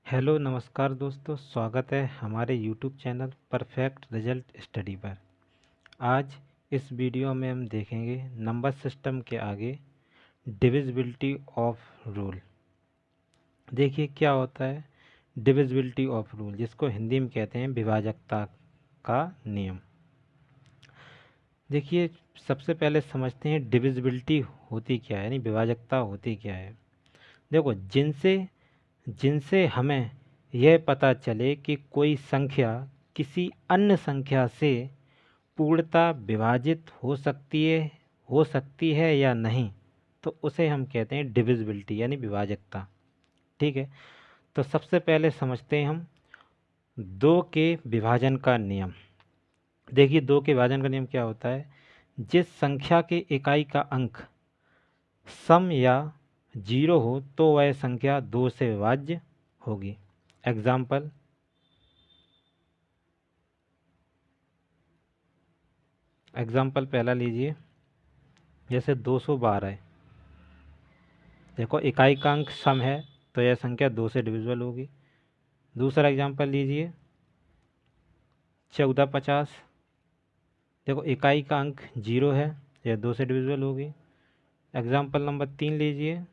Hello नमस्कार दोस्तों, स्वागत है हमारे YouTube channel perfect result study पर। आज इस वीडियो में हम देखेंगे नंबर सिस्टम के आगे डिविजिबिलिटी ऑफ रूल। देखिए क्या होता है डिविजिबिलिटी ऑफ रूल, जिसको हिंदी में कहते हैं विभाजकता का नियम। देखिए सबसे पहले समझते हैं डिविजिबिलिटी होती क्या है, यानी विभाजकता होती क्या है। देखो जिनसे जिनसे हमें यह पता चले कि कोई संख्या किसी अन्य संख्या से पूर्णतः विभाजित हो सकती है या नहीं, तो उसे हम कहते हैं डिविजिबिलिटी यानी विभाजकता। ठीक है, तो सबसे पहले समझते हैं हम दो के विभाजन का नियम। देखिए दो के विभाजन का नियम क्या होता है। जिस संख्या के इकाई का अंक सम या जीरो हो तो वह संख्या दो से विभाज्य होगी। एग्जाम्पल पहला लीजिए, जैसे 212 है। देखो इकाई का अंक सम है तो यह संख्या दो से डिविजिबल होगी। दूसरा एग्जाम्पल लीजिए 1450। देखो इकाई का अंक जीरो है, यह दो से डिविजिबल होगी। एग्जाम्पल नंबर 3 लीजिए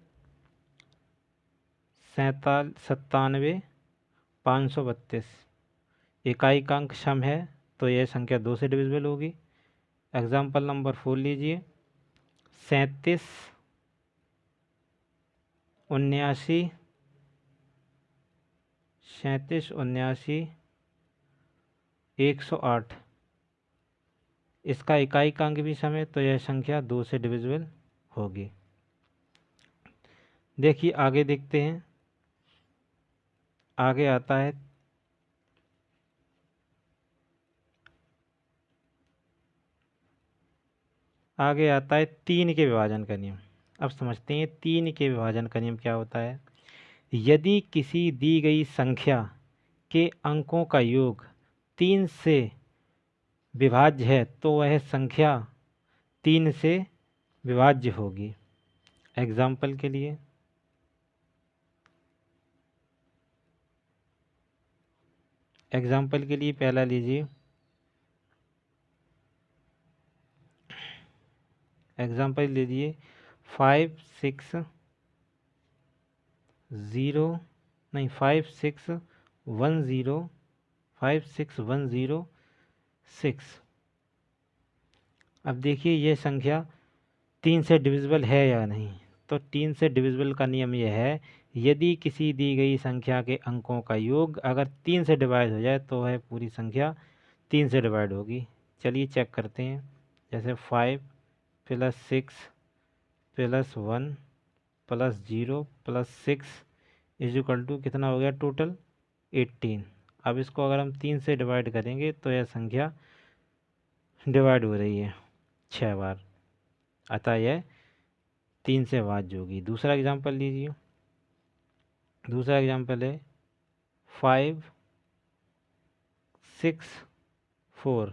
97 532। इकाई का अंक सम है तो यह संख्या दो से डिविजिबल होगी। एग्जाम्पल नंबर 4 लीजिए 37 79 108। इसका इकाई का अंक भी सम है तो यह संख्या दो से डिविजिबल होगी। देखिए आगे देखते हैं, आगे आता है तीन के विभाजन का नियम। अब समझते हैं तीन के विभाजन का नियम क्या होता है। यदि किसी दी गई संख्या के अंकों का योग तीन से विभाज्य है तो वह संख्या तीन से विभाज्य होगी। एग्जाम्पल के लिए पहला लीजिए, एग्जाम्पल लीजिए 56106। अब देखिए ये संख्या तीन से डिविजिबल है या नहीं। तो तीन से डिविजिबल का नियम यह है, यदि किसी दी गई संख्या के अंकों का योग अगर तीन से डिवाइड हो जाए तो वह पूरी संख्या तीन से डिवाइड होगी। चलिए चेक करते हैं, जैसे 5 + 6 + 1 + 0 + 6 = कितना हो गया टोटल 18। अब इसको अगर हम तीन से डिवाइड करेंगे तो यह संख्या डिवाइड हो रही है 6 बार, अतः यह तीन से विभाज्य होगी। दूसरा एग्जाम्पल लीजिए, दूसरा एग्जाम्पल है 5 6 4।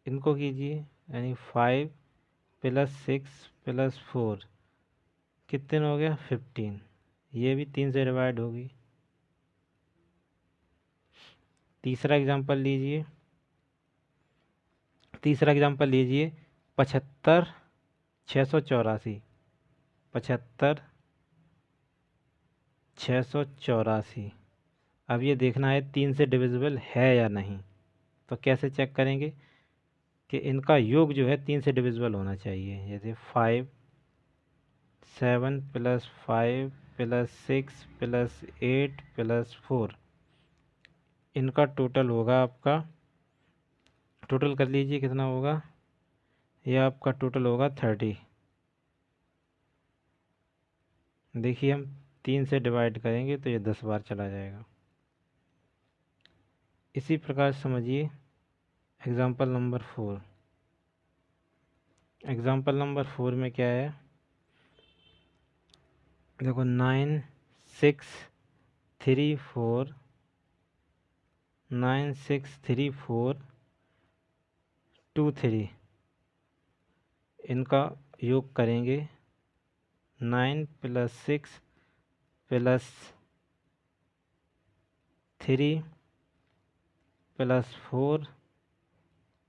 इनको कीजिए, यानी 5 + 6 + 4 कितने हो गया 15। ये भी तीन से डिवाइड होगी। तीसरा एग्जाम्पल लीजिए 75 684। 75 684। अब ये देखना है तीन से डिविजिबल है या नहीं। तो कैसे चेक करेंगे कि इनका योग जो है तीन से डिविजिबल होना चाहिए। जैसे 5 7 + 5 + 6 + 8 + 4, इनका टोटल होगा आपका, टोटल कर लीजिए कितना होगा। यह आपका टोटल होगा 30। देखिए हम तीन से डिवाइड करेंगे तो ये 10 बार चला जाएगा। इसी प्रकार समझिए एग्जाम्पल नंबर 4। एग्जाम्पल नंबर 4 में क्या है, देखो 9 6 3 4 9 6 3 4 2 3। इनका योग करेंगे 9 + 6 + 3 +4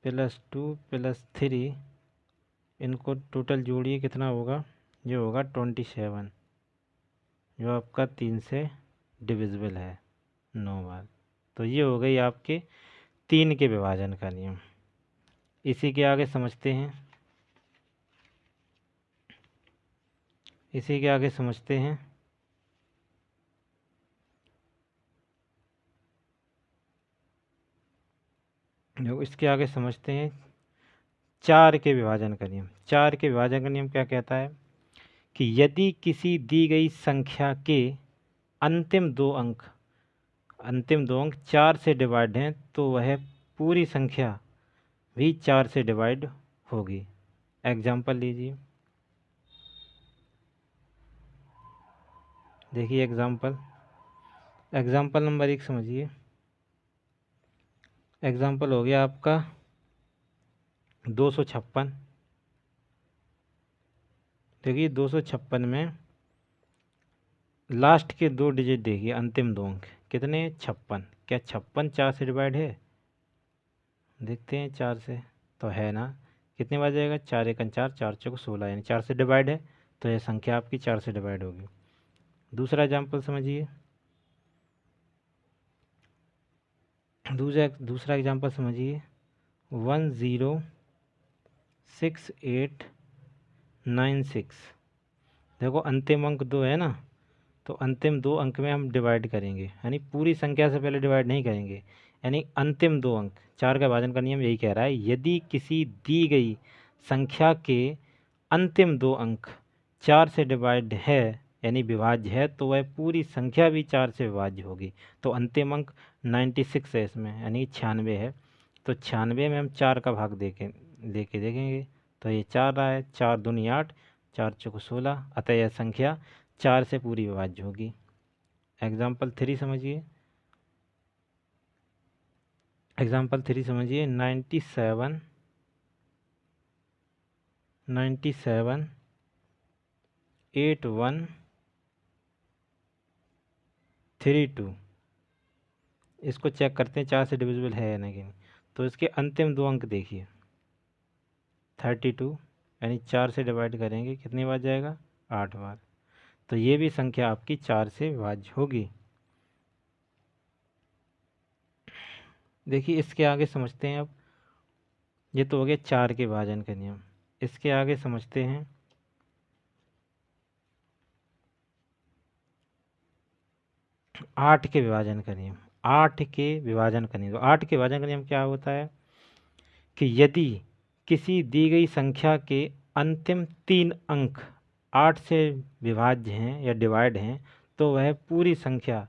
+2 +3, इनको टोटल जोड़िए कितना होगा, ये होगा 27, जो आपका 3 से डिविजिबल है 9 बार। तो ये हो गई आपके 3 के विभाजन का नियम। इसी के आगे समझते हैं, इसी के आगे समझते हैं। जो इसके आगे समझते हैं 4 के विभाजन का नियम। 4 के विभाजन का नियम क्या कहता है कि यदि किसी दी गई संख्या के अंतिम दो अंक 4 से डिवाइड हैं तो वह पूरी संख्या भी 4 से डिवाइड होगी। एग्जाम्पल लीजिए, देखिए एग्जाम्पल नंबर 1 समझिए। एग्जाम्पल हो गया आपका 256। देखिए 256 में लास्ट के 2 डिजिट देखिए, अंतिम 2 अंक कितने, 56। क्या 56 4 से डिवाइड है, देखते हैं 4 से तो है ना, कितने बार जाएगा, 4 1 4, 4 चौक 16, यानी 4 से डिवाइड है, तो यह संख्या आपकी 4 से डिवाइड होगी। दूसरा एग्जाम्पल समझिए, दूसरा एग्जाम्पल समझिए 106896। देखो अंतिम अंक 2 है ना, तो अंतिम 2 अंक में हम डिवाइड करेंगे, यानी पूरी संख्या से पहले डिवाइड नहीं करेंगे, यानी अंतिम 2 अंक। 4 का विभाजन का नियम यही कह रहा है, यदि किसी दी गई संख्या के अंतिम 2 अंक 4 से डिवाइड है यानी विभाज्य है, तो वह पूरी संख्या भी 4 से विभाज्य होगी। तो अंतिम अंक 96 है इसमें, यानी 96 है, तो 96 में हम 4 का भाग देके देखेंगे, तो ये 4 रहा है, 4 दूनी 8, 4 चौक 16, अतः यह संख्या 4 से पूरी विभाज्य होगी। एग्जाम्पल 3 समझिए, 97 8132। इसको चेक करते हैं 4 से डिविजिबल है या नहीं। तो इसके अंतिम 2 अंक देखिए 32, यानी 4 से डिवाइड करेंगे कितनी बार जाएगा, 8 बार। तो ये भी संख्या आपकी 4 से विभाज्य होगी। देखिए इसके आगे समझते हैं अब, ये तो हो गया 4 के विभाजन का नियम। इसके आगे समझते हैं 8 के विभाजन का नियम। 8 के विभाजन का नियम, 8 के विभाजन का नियम क्या होता है कि यदि किसी दी गई संख्या के अंतिम 3 अंक 8 से विभाज्य हैं या डिवाइड हैं, तो वह पूरी संख्या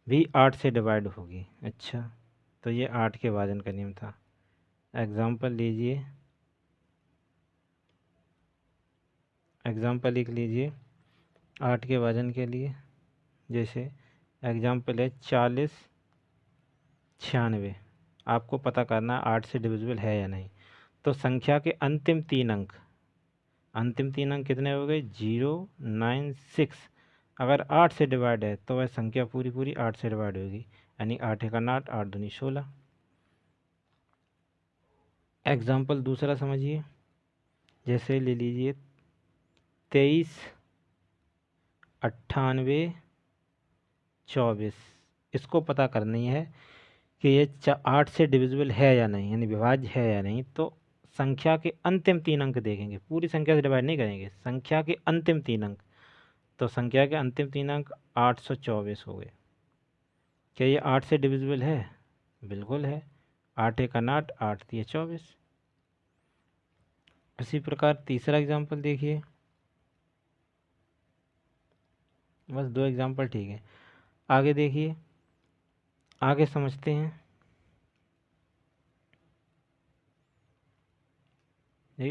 भी 8 से डिवाइड होगी। अच्छा, तो ये 8 के विभाजन का नियम था। एग्जाम्पल लीजिए, एग्जाम्पल लिख लीजिए 8 के विभाजन के लिए। जैसे एग्जाम्पल है 40 96। आपको पता करना 8 से डिविजिबल है या नहीं। तो संख्या के अंतिम 3 अंक, कितने हो गए, 096। अगर 8 से डिवाइड है तो वह संख्या पूरी पूरी 8 से डिवाइड होगी, यानी 8 1 8, 8 दूनी 16। एग्जाम्पल दूसरा समझिए, जैसे ले लीजिए 23 98 24। इसको पता करनी है कि ये 8 से डिविजिबल है या नहीं, यानी विभाज्य है या नहीं। तो संख्या के अंतिम 3 अंक देखेंगे, पूरी संख्या से डिवाइड नहीं करेंगे, संख्या के अंतिम 3 अंक। तो संख्या के अंतिम 3 अंक 824 हो गए। क्या ये 8 से डिविजिबल है, बिल्कुल है, 8 1 8, 8 3 24। इसी प्रकार तीसरा एग्जाम्पल देखिए, बस 2 एग्जाम्पल ठीक है। आगे देखिए, आगे समझते हैं।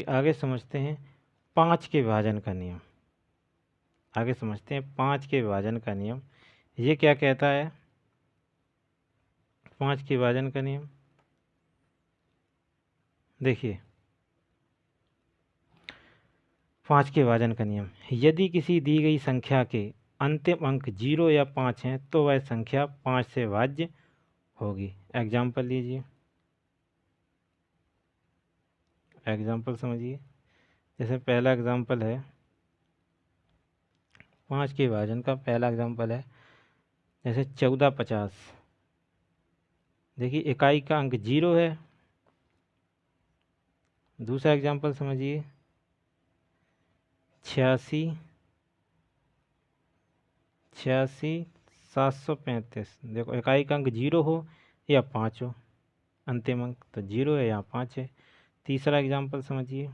आगे समझते हैं 5 के विभाजन का नियम। आगे समझते हैं 5 के विभाजन का नियम। ये क्या कहता है, 5 के विभाजन का नियम देखिए, 5 के विभाजन का नियम, यदि किसी दी गई संख्या के अंतिम अंक 0 या 5 हैं तो वह संख्या 5 से विभाज्य होगी। एग्जाम्पल लीजिए, एग्जाम्पल समझिए। जैसे पहला एग्जाम्पल है 5 के विभाजन का, पहला एग्जाम्पल है जैसे 1450। देखिए इकाई का अंक 0 है। दूसरा एग्जाम्पल समझिए 86 735। देखो इकाई का अंक 0 हो या 5 हो, अंतिम अंक तो 0 है या 5 है। तीसरा एग्जाम्पल समझिए,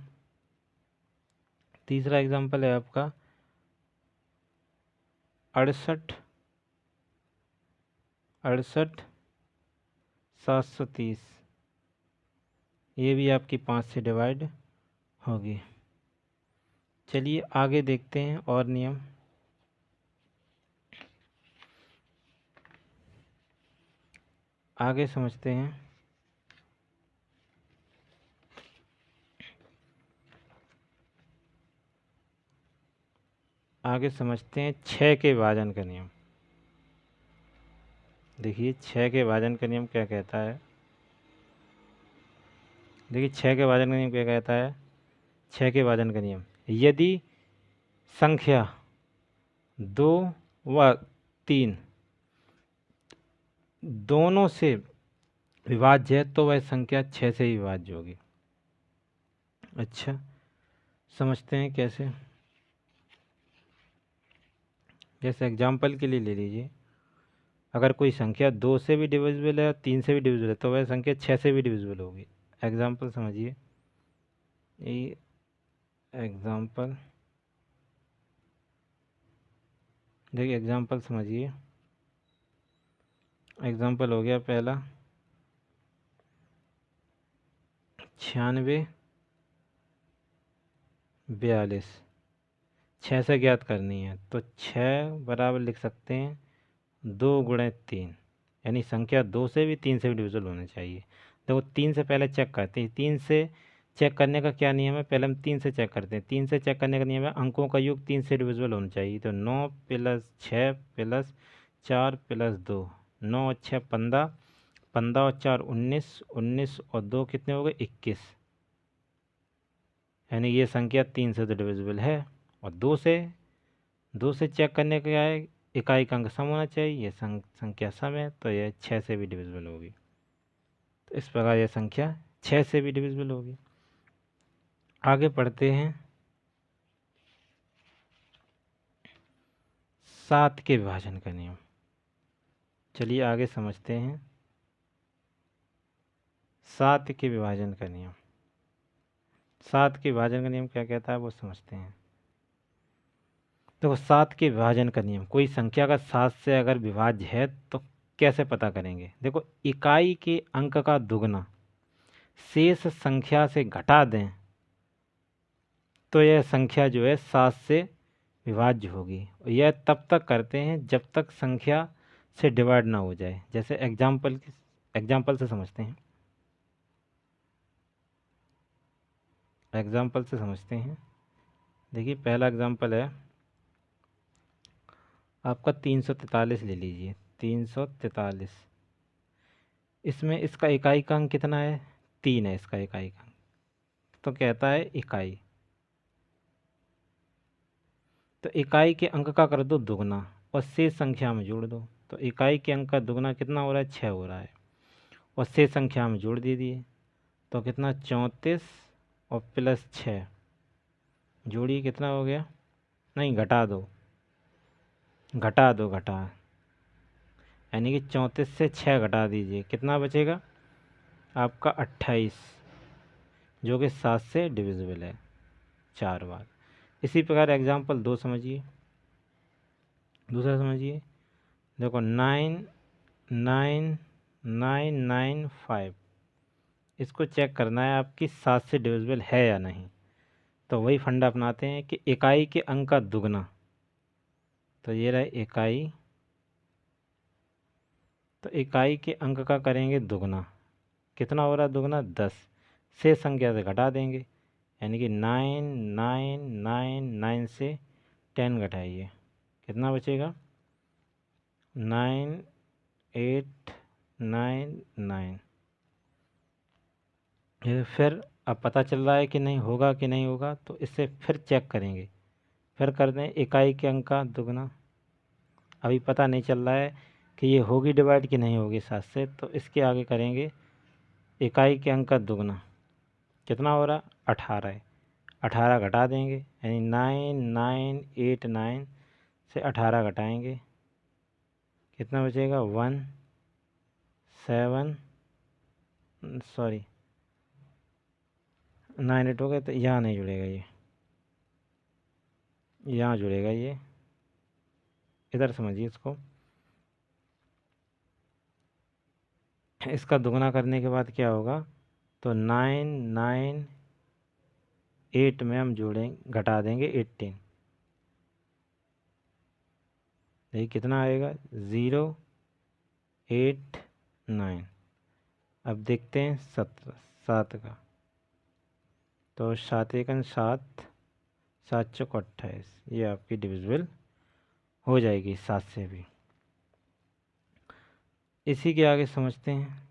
तीसरा एग्जाम्पल है आपका 68 730। ये भी आपकी 5 से डिवाइड होगी। चलिए आगे देखते हैं और नियम। आगे समझते हैं। आगे समझते हैं 6 के विभाजन का नियम। देखिए 6 के विभाजन का नियम क्या कहता है। देखिए 6 के विभाजन का नियम क्या कहता है। 6 के विभाजन का नियम, यदि संख्या 2 व 3 दोनों से विभाज्य है तो वह संख्या 6 से ही विभाज्य होगी। अच्छा, समझते हैं कैसे। जैसे एग्जाम्पल के लिए ले लीजिए, अगर कोई संख्या 2 से भी डिविजिबल है और 3 से भी डिविजिबल है तो वह संख्या 6 से भी डिविजिबल होगी। एग्जाम्पल समझिए, ये एग्जाम्पल, देखिए एग्जाम्पल समझिए। एग्जाम्पल हो गया पहला 96 42। 6 से ज्ञात करनी है तो 6 बराबर लिख सकते हैं 2 × 3, यानी संख्या 2 से भी 3 से भी डिविजिबल होना चाहिए। देखो 3 से पहले चेक करते हैं। 3 से चेक करने का क्या नियम है, पहले हम 3 से चेक करते हैं। 3 से चेक करने का नियम है अंकों का योग 3 से डिविजिबल होना चाहिए। तो 9 + 6 + 4 + 2, 9 और 6 15, 15 और 4 19, 19 और 2 कितने हो गए 21। यानी ये संख्या 3 से तो डिविजिबल है। और 2 से चेक करने का क्या है, इकाई का अंक सम होना चाहिए। ये संख्या सम है तो यह 6 से भी डिविजिबल होगी। तो इस प्रकार यह संख्या 6 से भी डिविजिबल होगी। आगे पढ़ते हैं 7 के विभाजन का नियम। चलिए आगे समझते हैं 7 के विभाजन का नियम। 7 के विभाजन का नियम क्या कहता है वो समझते हैं। देखो 7 के विभाजन का नियम, कोई संख्या का 7 से अगर विभाज्य है तो कैसे पता करेंगे। देखो इकाई के अंक का दुगना शेष संख्या से घटा दें तो यह संख्या जो है 7 से विभाज्य होगी। यह तब तक करते हैं जब तक संख्या से डिवाइड ना हो जाए। जैसे एग्जाम्पल से समझते हैं। एग्जाम्पल से समझते हैं। देखिए पहला एग्जाम्पल है आपका 343 ले लीजिए। 343, इसमें इसका इकाई का अंक कितना है 3 है इसका इकाई का अंक। तो कहता है इकाई, तो इकाई के अंक का कर दो दुगना और शेष संख्या में जोड़ दो। तो इकाई के अंक का दुगना कितना हो रहा है 6 हो रहा है और शेष संख्या में जोड़ दीजिए। तो कितना 34 और +6, जोड़िए कितना हो गया, नहीं घटा दो, यानी कि 34 से 6 घटा दीजिए, कितना बचेगा आपका 28, जो कि 7 से डिविजिबल है 4 बार। इसी प्रकार एग्जाम्पल 2 समझिए। दूसरा समझिए, देखो 99995, इसको चेक करना है आपकी 7 से डिविजिबल है या नहीं। तो वही फंडा अपनाते हैं कि इकाई के अंक का दुगना, तो ये रहा इकाई, तो इकाई के अंक का करेंगे दुगना, कितना हो रहा है दुगना 10, से संख्या से घटा देंगे, यानी कि 9999 से 10 घटाइए, कितना बचेगा 9899। 9 ये फिर अब पता चल रहा है कि नहीं होगा कि नहीं होगा, तो इससे फिर चेक करेंगे, फिर कर दें इकाई के अंक का दुगना। अभी पता नहीं चल रहा है कि ये होगी डिवाइड कि नहीं होगी 7 से, तो इसके आगे करेंगे इकाई के अंक का दुगना। कितना हो रहा? 18 है। 18 घटा देंगे, यानी 9989 से 18 घटाएंगे, कितना बचेगा? 1 7 सॉरी 9 8 हो गए, तो यहाँ नहीं जुड़ेगा, ये यहाँ जुड़ेगा, ये इधर समझिए इसको। इसका दुगना करने के बाद क्या होगा? तो 998 में हम घटा देंगे 18, देखिए कितना आएगा? 089। अब देखते हैं 7 का, तो 7 एकन 7, 7 चौक 28, ये आपकी डिविजिबल हो जाएगी 7 से भी। इसी के आगे समझते हैं,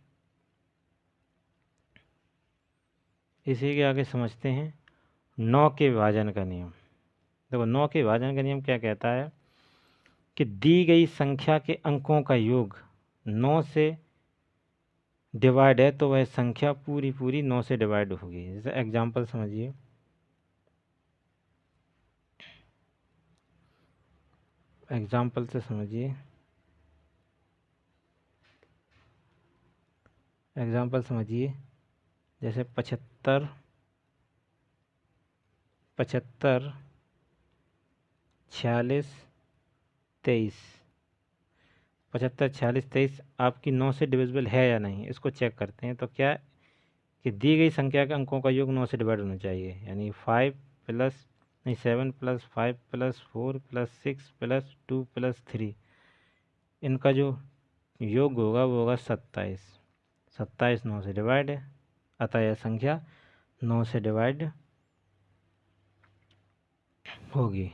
इसी के आगे समझते हैं 9 के विभाजन का नियम। देखो 9 के विभाजन का नियम क्या कहता है कि दी गई संख्या के अंकों का योग 9 से डिवाइड है तो वह संख्या पूरी पूरी 9 से डिवाइड होगी। जैसे एग्जांपल समझिए, एग्जांपल से समझिए, एग्जांपल समझिए। जैसे 75 46 23, 75 46 23 आपकी 9 से डिविजिबल है या नहीं, इसको चेक करते हैं। तो क्या कि दी गई संख्या के अंकों का योग 9 से डिवाइड होना चाहिए, यानी 5 प्लस नहीं 7 plus 5 plus 4 plus 6 plus 2 plus 3, इनका जो योग होगा वो होगा 27। 27 9 से डिवाइड है, अतः यह संख्या 9 से डिवाइड होगी,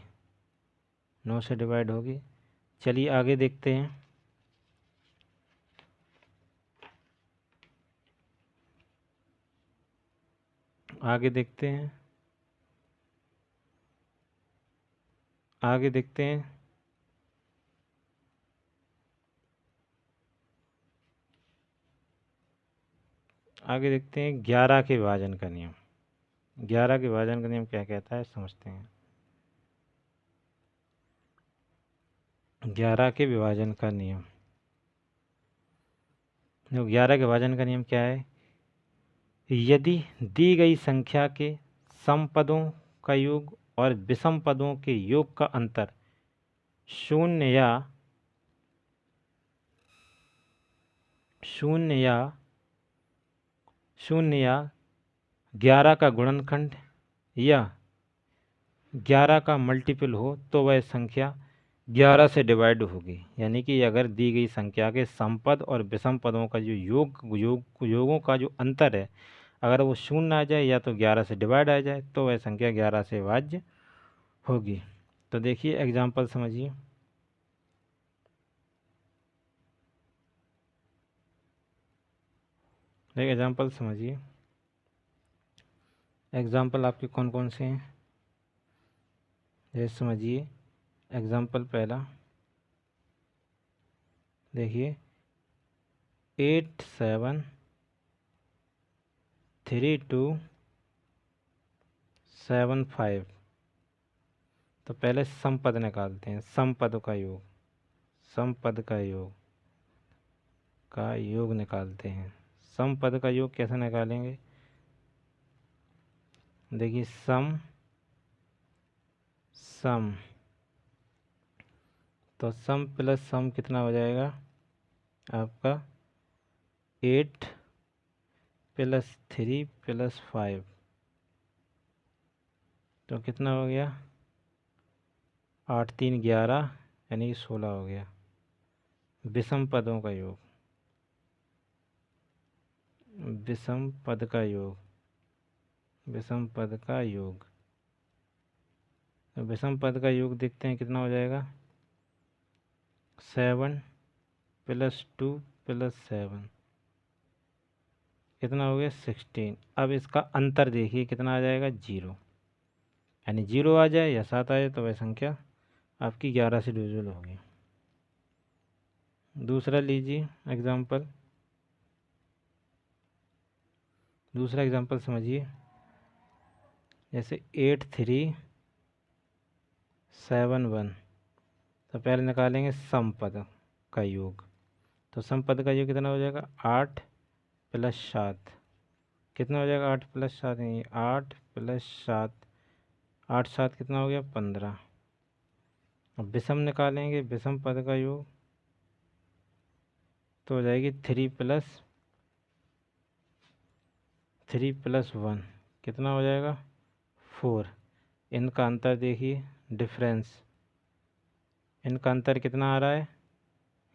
9 से डिवाइड होगी। चलिए आगे देखते हैं। आगे देखते हैं, आगे देखते हैं। आगे देखते हैं 11 के विभाजन का नियम। 11 के विभाजन का नियम क्या कहता है समझते हैं। 11 के विभाजन का नियम, जो 11 के विभाजन का नियम क्या है? यदि दी गई संख्या के सम पदों का योग और विषम पदों के योग का अंतर शून्य या शून्य या 11 का गुणनखंड या 11 का मल्टीपल हो तो वह संख्या 11 से डिवाइड होगी। यानी कि अगर दी गई संख्या के समपद और विषम पदों का जो योगों का जो अंतर है, अगर वो शून्य आ जाए या तो 11 से डिवाइड आ जाए तो वह संख्या 11 से विभाज्य होगी। तो देखिए एग्जाम्पल समझिए। देखिए एग्जाम्पल समझिए, एग्जाम्पल आपके कौन कौन से हैं जैसे समझिए। एग्जाम्पल पहला देखिए 8 7 3 2 7 5। तो पहले समपद निकालते हैं, समपद का योग, समपद का योग निकालते हैं। समपद का योग कैसे निकालेंगे? देखिए सम सम, तो सम प्लस सम कितना हो जाएगा आपका? 8 प्लस 3 प्लस 5, तो कितना हो गया? 8 3 11, यानी 16 हो गया। विषम पदों का योग, विषम पद का योग, विषम पद का योग, तो विषम पद का योग देखते हैं कितना हो जाएगा? 7 प्लस 2 प्लस 7 कितना हो गया 16। अब इसका अंतर देखिए कितना आ जाएगा 0, यानी 0 आ जाए या 7 आ जाए तो वह संख्या आपकी 11 से डिविजिबल होगी। दूसरा लीजिए एग्जाम्पल, दूसरा एग्जाम्पल समझिए। जैसे 8371, तो पहले निकालेंगे समपद का योग। तो समपद का योग कितना हो जाएगा 8 प्लस 7, कितना हो जाएगा 8 प्लस 7, नहीं 8 प्लस 7, 8 7 कितना हो गया 15। अब विषम निकालेंगे, विषम पद का योग तो हो जाएगी 3 प्लस 1 कितना हो जाएगा 4। इनका अंतर देखिए डिफरेंस, इनका अंतर कितना आ रहा है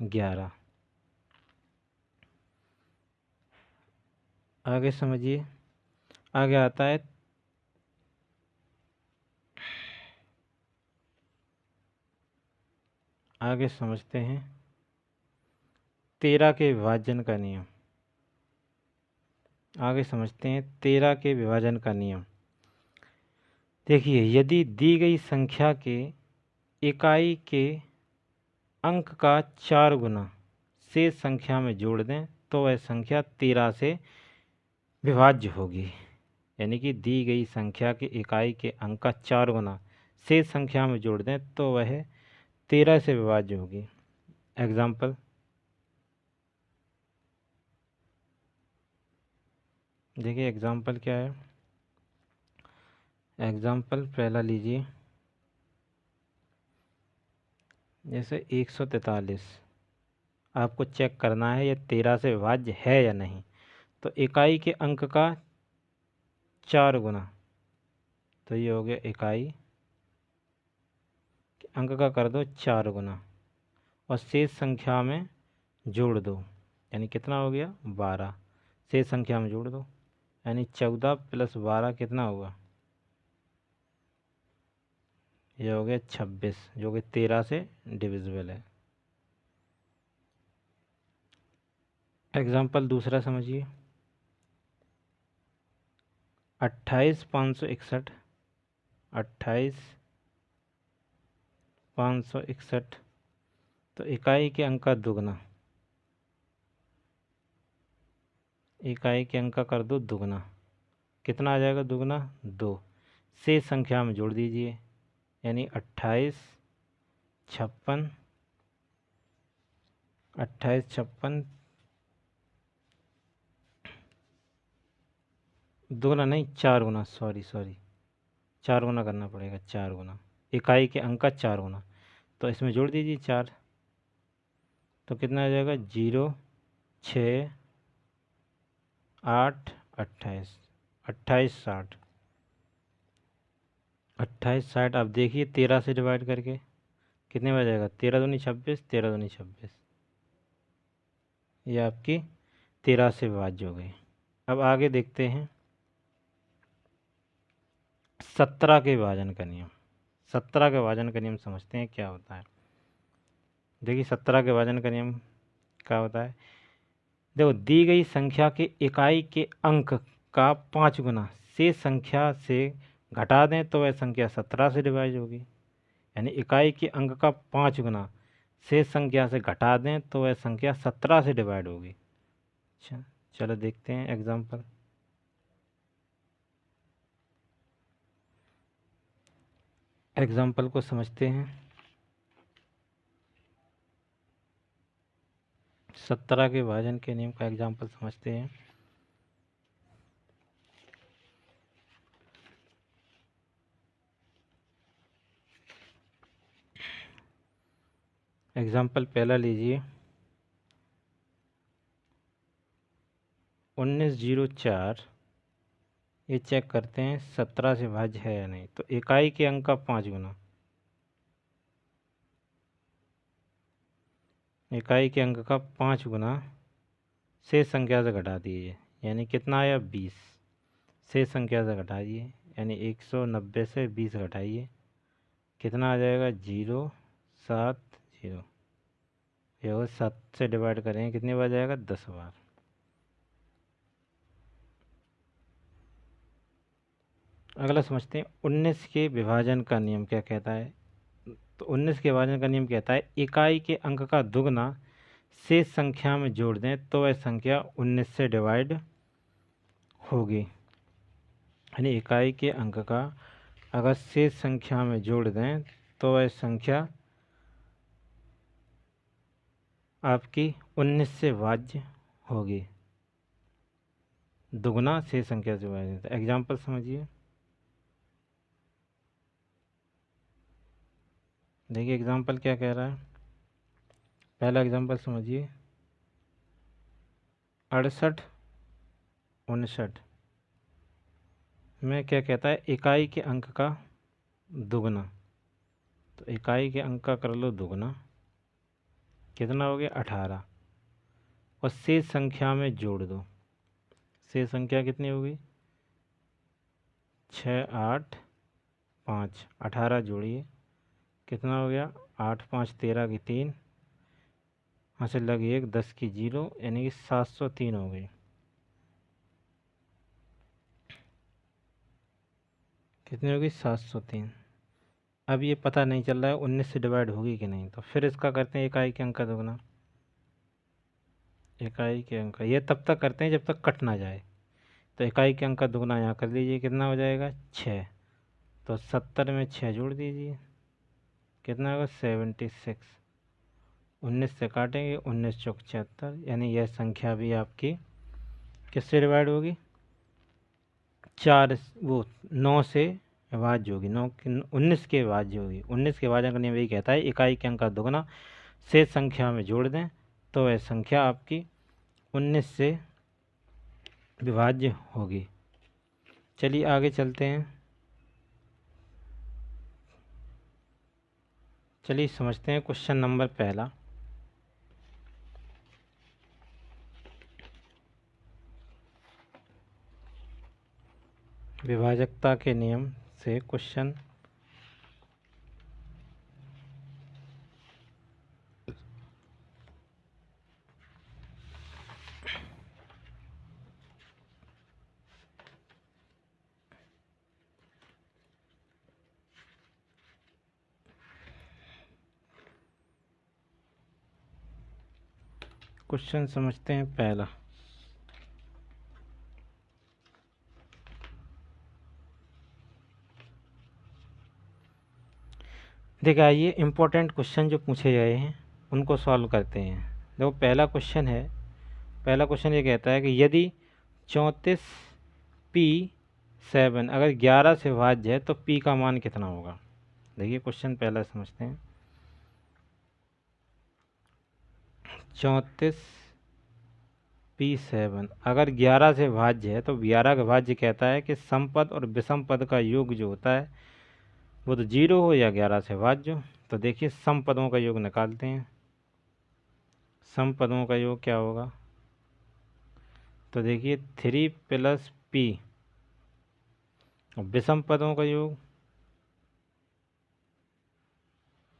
11। आगे समझिए, आगे आता है आगे समझते हैं 13 के विभाजन का नियम। आगे समझते हैं 13 के विभाजन का नियम। देखिए यदि दी गई संख्या के इकाई के अंक का 4 गुना शेष संख्या में जोड़ दें तो वह संख्या 13 से विभाज्य होगी। यानी कि दी गई संख्या के इकाई के अंक का 4 गुना शेष संख्या में जोड़ दें तो वह 13 से विभाज्य होगी। एग्जाम्पल, देखिए एग्जाम्पल क्या है। एग्जाम्पल पहला लीजिए, जैसे 143 आपको चेक करना है ये 13 से विभाज्य है या नहीं। तो इकाई के अंक का 4 गुना, तो ये हो गया इकाई के अंक का कर दो 4 गुना और शेष संख्या में जोड़ दो, यानी कितना हो गया 12। शेष संख्या में जोड़ दो यानी 14 प्लस 12 कितना होगा, ये हो गया 26, जो कि 13 से डिविजिबल है। एग्जाम्पल दूसरा समझिए, 28561, 28561 तो इकाई के अंक का दुगना, इकाई के अंक का कर दो दुगना, कितना आ जाएगा दुगना 2। शेष संख्या में जोड़ दीजिए यानी 2856, 2856 दुगना नहीं 4 गुना, सॉरी 4 गुना करना पड़ेगा, 4 गुना इकाई के अंक का 4 गुना। तो इसमें जोड़ दीजिए 4, तो कितना आ जाएगा 0 6 8 28, 2860, 2860। अब देखिए 13 से डिवाइड करके कितने में आ जाएगा 13 दूनी 26, 13 दूनी 26, ये आपकी 13 से विभाज्य हो गई। अब आगे देखते हैं 17 के विभाजन का नियम। 17 के विभाजन का नियम समझते हैं क्या होता है। देखिए 17 के विभाजन का नियम क्या होता है। देखो दी गई संख्या के इकाई के अंक का 5 गुना शेष संख्या से घटा दें तो वह संख्या 17 से डिवाइड होगी। यानी इकाई के अंक का 5 गुना शेष संख्या से घटा दें तो वह संख्या 17 से डिवाइड होगी। अच्छा चलो देखते हैं एग्जाम्पल। एग्जाम्पल को समझते हैं। 17 के विभाजन के नियम का एग्जाम्पल समझते हैं। एग्जाम्पल पहला लीजिए 1904, ये चेक करते हैं 17 से भाज्य है या नहीं। तो इकाई के अंक का 5 गुना, इकाई के अंक का 5 गुना शेष संख्या से घटा दीजिए यानी कितना आया 20। शेष संख्या से घटाइए यानी 190 से 20 घटाइए कितना आ जाएगा 070, ये होगा 7 से डिवाइड करेंगे कितनी बार जाएगा, 10 बार। अगला समझते हैं 19 के विभाजन का नियम क्या कहता है। तो 19 के विभाजन का नियम कहता है इकाई के अंक का दुगना शेष संख्या में जोड़ दें तो वह संख्या 19 से डिवाइड होगी। यानी इकाई के अंक का अगर शेष संख्या में जोड़ दें तो वह संख्या आपकी 19 से भाज्य होगी, दुगना शेष संख्या से विभाजित। एग्जाम्पल समझिए, देखिए एग्जाम्पल क्या कह रहा है। पहला एग्जाम्पल समझिए, 68 59 में क्या कहता है इकाई के अंक का दुगना। तो इकाई के अंक का कर लो दुगना, कितना हो गया 18, और शेष संख्या में जोड़ दो। शेष संख्या कितनी होगी 6 8 5, 18 जोड़िए कितना हो गया 8 5 13 की 3, यहाँ से लगी 1 10 की 0, यानी कि 703 हो गई। कितनी होगी 703। अब ये पता नहीं चल रहा है 19 से डिवाइड होगी कि नहीं, तो फिर इसका करते हैं इकाई के अंक का दुगना। इकाई के अंक ये तब तक करते हैं जब तक कट ना जाए। तो इकाई के अंक का दुगना यहाँ कर लीजिए, कितना हो जाएगा 6, तो 70 में 6 जोड़ दीजिए कितना होगा 76। 19 से काटेंगे 19 चौक 76, यानी यह संख्या भी आपकी किससे डिवाइड होगी 9 से विभाज्य होगी। 19 के विभाज्य होगी। 19 के विभाजन का नियम यही कहता है इकाई के अंक का दुगना शेष संख्या में जोड़ दें तो वह संख्या आपकी 19 से विभाज्य होगी। चलिए आगे चलते हैं, चलिए समझते हैं क्वेश्चन नंबर पहला। विभाजकता के नियम से क्वेश्चन समझते हैं पहला। देखिए आइए इम्पोर्टेंट क्वेश्चन जो पूछे गए हैं उनको सॉल्व करते हैं। देखो पहला क्वेश्चन है, पहला क्वेश्चन ये कहता है कि यदि 34P7 अगर 11 से भाज्य है तो P का मान कितना होगा। देखिए क्वेश्चन पहला समझते हैं। 34P7 अगर 11 से भाज्य है तो 11 का भाज्य कहता है कि समपद और विषम पद का योग जो होता है वो तो 0 हो या 11 से भाज्य हो। तो देखिए सम पदों का योग निकालते हैं। सम पदों का योग क्या होगा, तो देखिए 3 + P, और विषम पदों का योग,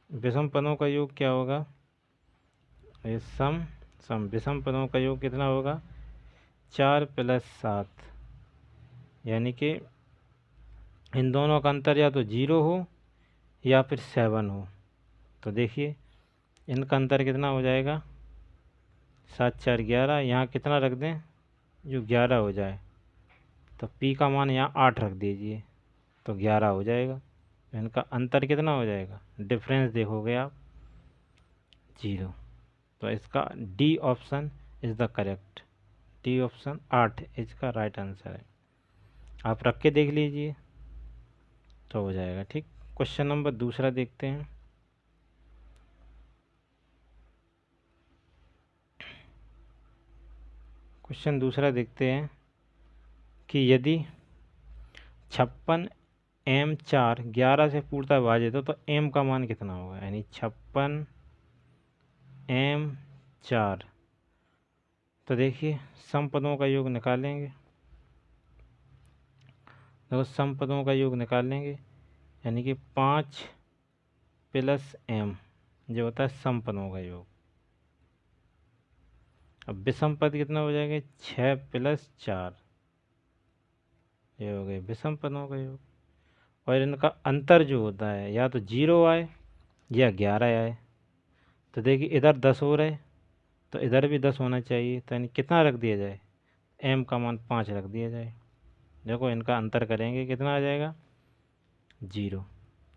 विषम पदों का योग क्या होगा, ये सम विषम पदों का योग कितना होगा 4 + 7, यानी कि इन दोनों का अंतर या तो 0 हो या फिर 7 हो। तो देखिए इनका अंतर कितना हो जाएगा 7 4 11, यहाँ कितना रख दें जो 11 हो जाए, तो P का मान यहाँ 8 रख दीजिए तो 11 हो जाएगा। इनका अंतर कितना हो जाएगा, डिफरेंस देखोगे आप 0। तो इसका D option is the correct, D option 8 इसका राइट आंसर है। आप रख के देख लीजिए तो हो जाएगा। ठीक, क्वेश्चन नंबर दूसरा देखते हैं। क्वेश्चन दूसरा देखते हैं कि यदि 56M4 11 से पूर्णतः विभाजित हो तो M का मान कितना होगा, यानी 56M4। तो देखिए सम पदों का योग निकालेंगे। देखो सम पदों का योग निकालेंगे यानी कि 5 + M जो होता है सम पदों का योग, अब विषम पद कितना हो जाएगा, 6+4, ये हो गए विषम पदों का योग। और इनका अंतर जो होता है या तो 0 आए या 11 आए। तो देखिए इधर 10 हो रहे, तो इधर भी 10 होना चाहिए, तो यानी कितना रख दिया जाए, m का मान 5 रख दिया जाए। देखो इनका अंतर करेंगे कितना आ जाएगा, 0,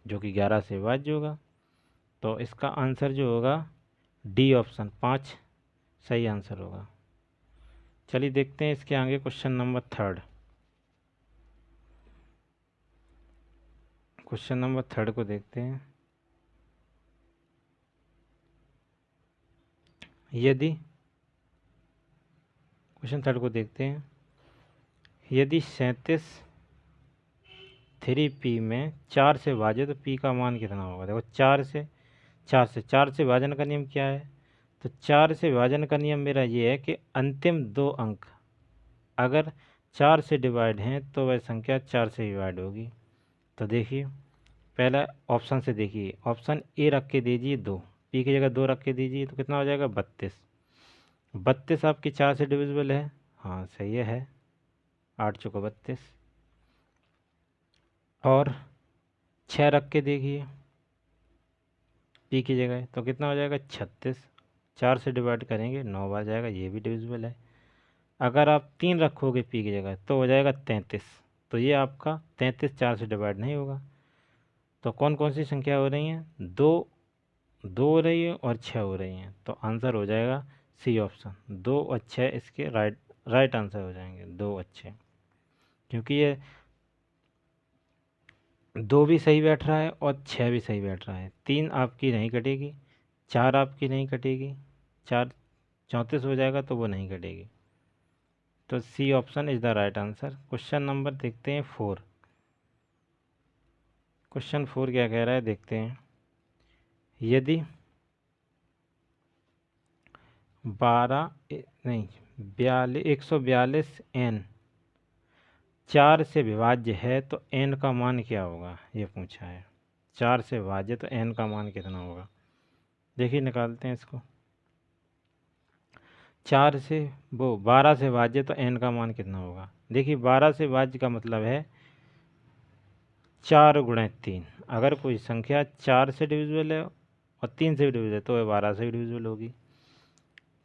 जो कि 11 से विभाज्य होगा। तो इसका आंसर जो होगा डी ऑप्शन 5 सही आंसर होगा। चलिए देखते हैं इसके आगे क्वेश्चन नंबर 3। क्वेश्चन नंबर 3 को देखते हैं। यदि क्वेश्चन 3 को देखते हैं, यदि 37 3p में 4 से भाजे तो p का मान कितना होगा। देखो 4 से विभाजन का नियम क्या है, तो 4 से विभाजन का नियम मेरा ये है कि अंतिम 2 अंक अगर 4 से डिवाइड हैं तो वह संख्या 4 से डिवाइड होगी। तो देखिए पहला ऑप्शन से देखिए, ऑप्शन ए रख के दीजिए 2, पी की जगह 2 रख के दीजिए, तो कितना हो जाएगा 32। 32 आपकी 4 से डिविजिबल है, हाँ सही है, 8 चौको 32। और 6 रख के देखिए पी की जगह, तो कितना हो जाएगा 36। 4 से डिवाइड करेंगे 9 बार जाएगा, ये भी डिविजिबल है। अगर आप 3 रखोगे पी की जगह तो हो जाएगा 33, तो ये आपका 33 4 से डिवाइड नहीं होगा। तो कौन कौन सी संख्या हो रही हैं, 2 हो रही है और 6 हो रही हैं, तो आंसर हो जाएगा सी ऑप्शन, 2 और 6 इसके राइट आंसर हो जाएंगे, 2 और 6। क्योंकि ये 2 भी सही बैठ रहा है और 6 भी सही बैठ रहा है, 3 आपकी नहीं कटेगी, 4 आपकी नहीं कटेगी, 4 34 हो जाएगा तो वो नहीं कटेगी। तो C option is the right answer. Question number देखते हैं 4। क्वेश्चन 4 क्या कह रहा है देखते हैं। यदि 142 n 4 से विभाज्य है तो n का मान क्या होगा, ये पूछा है। 4 से विभाज्य तो n का मान कितना होगा। देखिए निकालते हैं इसको। 4 से 12 से विभाज्य तो n का मान कितना होगा। देखिए 12 से विभाज्य का मतलब है 4 × 3। अगर कोई संख्या 4 से डिविजिबल है और 3 से भी डिविजिबल है तो वह 12 से भी डिविजिबल होगी।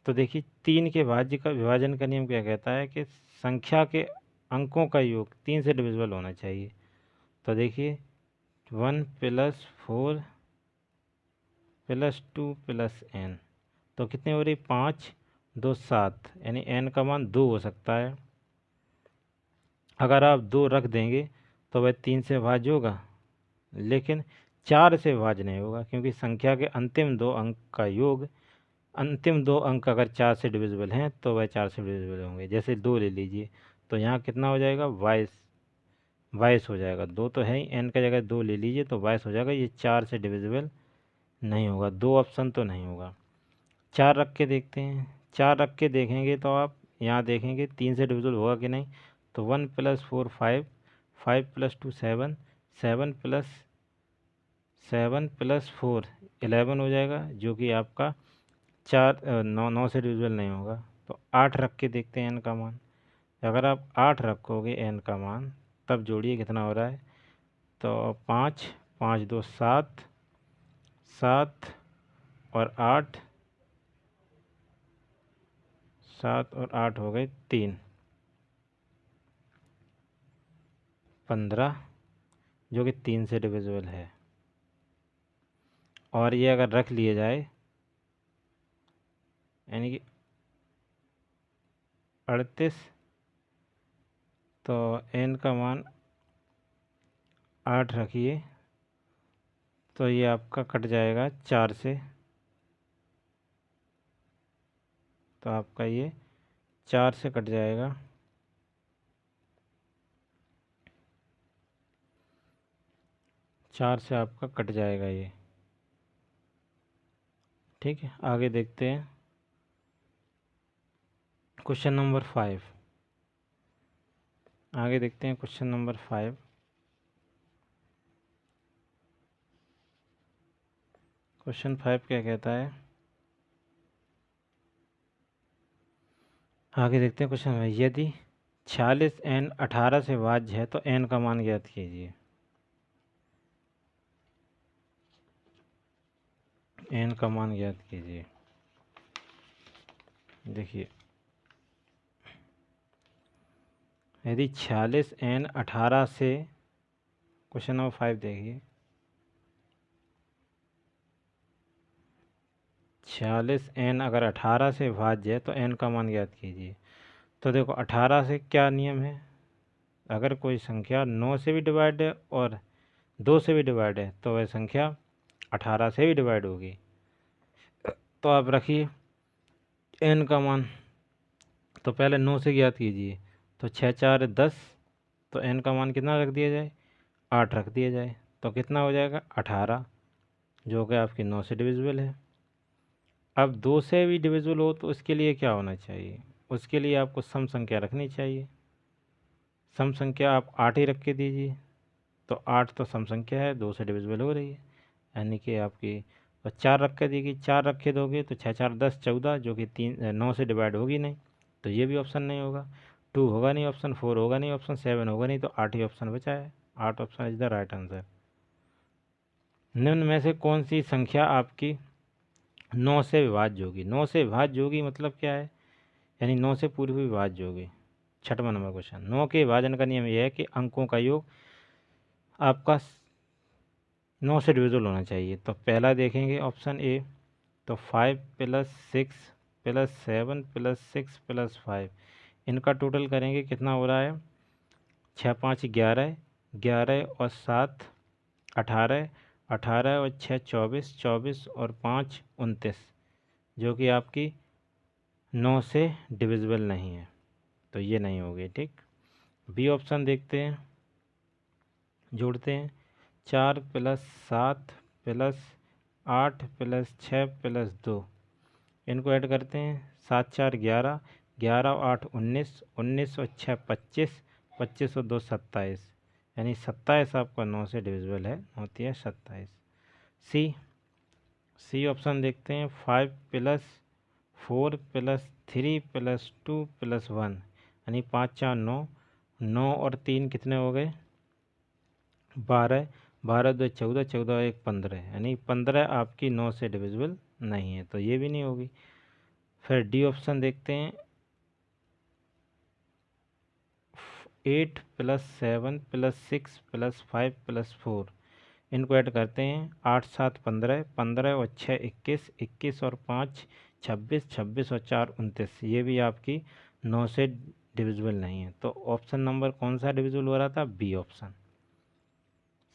तो देखिए 3 के भाज्य का विभाजन का नियम क्या कहता है कि संख्या के अंकों का योग 3 से डिविजिबल होना चाहिए। तो देखिए 1 + 4 + 2 + n, तो कितने हो रही 5 2 7, यानी n का मान 2 हो सकता है। अगर आप 2 रख देंगे तो वह 3 से भाज्य होगा, लेकिन 4 से भाज्य नहीं होगा, क्योंकि संख्या के अंतिम 2 अंक का योग, अंतिम 2 अंक अगर 4 से डिविजिबल हैं तो वह 4 से डिविजिबल होंगे। जैसे 2 ले लीजिए, तो यहाँ कितना हो जाएगा 22 हो जाएगा। 2 तो है ही, n का जगह 2 ले लीजिए तो 22 हो जाएगा। ये 4 से डिविजिबल नहीं होगा, 2 ऑप्शन तो नहीं होगा। 4 रख के देखते हैं। 4 रख के देखेंगे तो आप यहाँ देखेंगे 3 से डिविजिबल होगा कि नहीं। तो 1 + 4 5, 5 + 2 7, 7 + 4 11 हो जाएगा, जो कि आपका 9 से डिविजिबल नहीं होगा। तो 8 रख के देखते हैं n का मान। अगर आप 8 रखोगे n का मान, तब जोड़िए कितना हो रहा है। तो 5 5 2 7, 7 और 8, 7 और 8 हो गए 3, 15, जो कि 3 से डिविजिबल है। और ये अगर रख लिए जाए, यानी कि 38, तो n का मान 8 रखिए तो ये आपका कट जाएगा 4 से, तो आपका ये 4 से कट जाएगा। 4 से आपका कट जाएगा ये। ठीक है, आगे देखते हैं क्वेश्चन नंबर 5। आगे देखते हैं क्वेश्चन नंबर 5। क्वेश्चन 5 क्या कहता है। आगे देखते हैं क्वेश्चन में, यदि 46 n 18 से भाज्य है तो n का मान ज्ञात कीजिए। n का मान ज्ञात कीजिए। देखिए, यदि 46 n 18 से, क्वेश्चन नंबर 5 देखिए, 46 n अगर 18 से भाज्य है तो n का मान ज्ञात कीजिए। तो देखो 18 से क्या नियम है, अगर कोई संख्या 9 से भी डिवाइड है और 2 से भी डिवाइड है तो वह संख्या 18 से भी डिवाइड होगी। तो आप रखिए n का मान, तो पहले 9 से ज्ञात कीजिए, तो 6 4 10, तो n का मान कितना रख दिया जाए, 8 रख दिया जाए, तो कितना हो जाएगा 18, जो कि आपकी 9 से डिविजिबल है। अब 2 से भी डिविजिबल हो तो उसके लिए क्या होना चाहिए, उसके लिए आपको सम संख्या रखनी चाहिए। सम संख्या आप 8 ही रख के दीजिए, तो 8 तो सम संख्या है, 2 से डिविजिबल हो रही है, यानी कि आपकी, तो 4 रख के देगी, 4 रखे दोगे तो 6 4 10 14, जो कि 9 से डिवाइड होगी नहीं, तो ये भी ऑप्शन नहीं होगा। 2 होगा नहीं ऑप्शन, 4 होगा नहीं ऑप्शन, 7 होगा नहीं, तो 8 ही ऑप्शन बचा है। 8 option is the right answer. निम्न में से कौन सी संख्या आपकी 9 से विभाज्य होगी। 9 से विभाज्य होगी मतलब क्या है, यानी 9 से पूरी हुई विभाज्य होगी। 6वां नंबर क्वेश्चन, 9 के विभाजन का नियम यह है कि अंकों का योग आपका 9 से डिविजिबल होना चाहिए। तो पहला देखेंगे ऑप्शन ए, तो 5 + 6 + 7 + 6 + 5, इनका टोटल करेंगे कितना हो रहा है, 6 5 11, 11 और 7 18, 18 और 6 24, 24 और 5 29, जो कि आपकी 9 से डिविजिबल नहीं है, तो ये नहीं होगी। ठीक, बी ऑप्शन देखते हैं, जोड़ते हैं, 4 + 7 + 8 + 6 + 2, इनको ऐड करते हैं, 7 4 11, 11 और 8 19, 19 और 6 25, 25 और 2 27, यानी 27 आपका 9 से डिविजिबल है, होती है 27। सी ऑप्शन देखते हैं, 5 + 4 + 3 + 2 + 1, यानी 5 4 9, 9 और 3 कितने हो गए, 12, 12 2 14, 14 1 15, यानी 15 आपकी 9 से डिविजिबल नहीं है, तो ये भी नहीं होगी। फिर डी ऑप्शन देखते हैं, 8 + 7 + 6 + 5 + 4, इनको ऐड करते हैं, 8 7 15, 15 और 6 21, 21 और 5 26, 26 और 4 29, ये भी आपकी 9 से डिविजिबल नहीं है। तो ऑप्शन नंबर कौन सा डिविजिबल हो रहा था, बी ऑप्शन,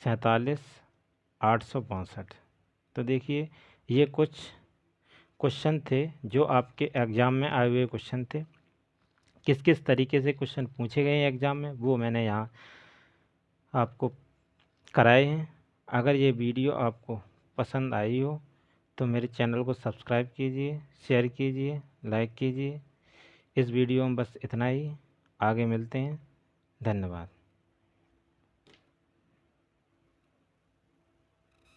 47 862। तो देखिए, ये कुछ क्वेश्चन थे जो आपके एग्ज़ाम में आए हुए क्वेश्चन थे। किस किस तरीके से क्वेश्चन पूछे गए हैं एग्ज़ाम में, वो मैंने यहाँ आपको कराए हैं। अगर ये वीडियो आपको पसंद आई हो तो मेरे चैनल को सब्सक्राइब कीजिए, शेयर कीजिए, लाइक कीजिए। इस वीडियो में बस इतना ही, आगे मिलते हैं, धन्यवाद।